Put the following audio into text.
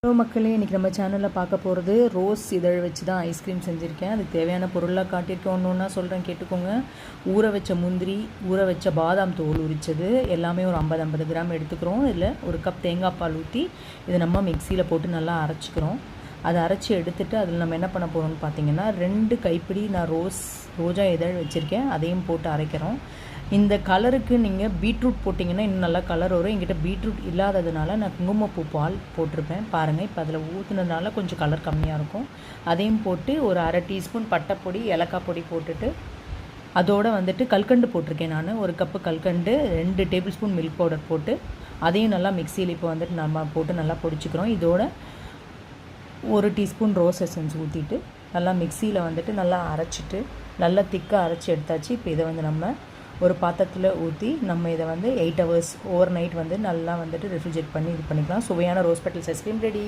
Hello மக்களே, இன்றைக்கி நம்ம சேனலில் பார்க்க போகிறது ரோஸ் இதழ் வச்சு தான் ஐஸ்கிரீம் செஞ்சுருக்கேன். அதுக்கு தேவையான பொருளாக காட்டியிருக்கேன். ஒன்று ஒன்றா சொல்கிறேன், கேட்டுக்கோங்க. ஊற வச்ச முந்திரி, ஊற வச்ச பாதாம் தோல் உரித்தது எல்லாமே ஒரு 50 கிராம் எடுத்துக்கிறோம். இதில் ஒரு கப் தேங்காய் பால் ஊற்றி இதை நம்ம மிக்சியில் போட்டு நல்லா அரைச்சிக்கிறோம். அதை அரைச்சி எடுத்துகிட்டு அதில் நம்ம என்ன பண்ண போகிறோம்னு பார்த்தீங்கன்னா 2 கைப்பிடி நான் ரோஜா இதழ் வச்சுருக்கேன், அதையும் போட்டு அரைக்கிறோம். இந்த கலருக்கு நீங்கள் பீட்ரூட் போட்டிங்கன்னா இன்னும் நல்லா கலர் வரும். என்கிட்ட பீட்ரூட் இல்லாததுனால நான் குங்குமப்பூ பால் போட்டிருப்பேன். பாருங்கள், இப்போ அதில் ஊற்றுனதுனால கொஞ்சம் கலர் கம்மியாக இருக்கும். அதையும் போட்டு ஒரு அரை டீஸ்பூன் பட்டைப்பொடி, ஏலக்காய் பொடி போட்டுட்டு அதோடு வந்துட்டு கல்கண்டு போட்டிருக்கேன். நான் ஒரு கப்பு கல்கண்டு, 2 டேபிள் ஸ்பூன் மில்க் பவுடர் போட்டு அதையும் நல்லா மிக்சியில் இப்போ வந்துட்டு நம்ம போட்டு நல்லா பொடிச்சிக்கிறோம். இதோட 1 டீஸ்பூன் ரோஸ் எசன்ஸ் ஊற்றிட்டு நல்லா மிக்சியில் வந்துட்டு நல்லா அரைச்சிட்டு நல்லா திக்காக அரைச்சி எடுத்தாச்சு. இப்போ இதை வந்து நம்ம ஒரு பாத்திரத்தில் ஊற்றி நம்ம இதை வந்து 8 ஹவர்ஸ் ஓவர் நைட் வந்து நல்லா வந்துட்டு ரெஃப்ரிஜரேட் பண்ணி இது பண்ணிக்கலாம். சுவையான ரோஸ் பெட்டல்ஸ் ஐஸ்கிரீம் ரெடி.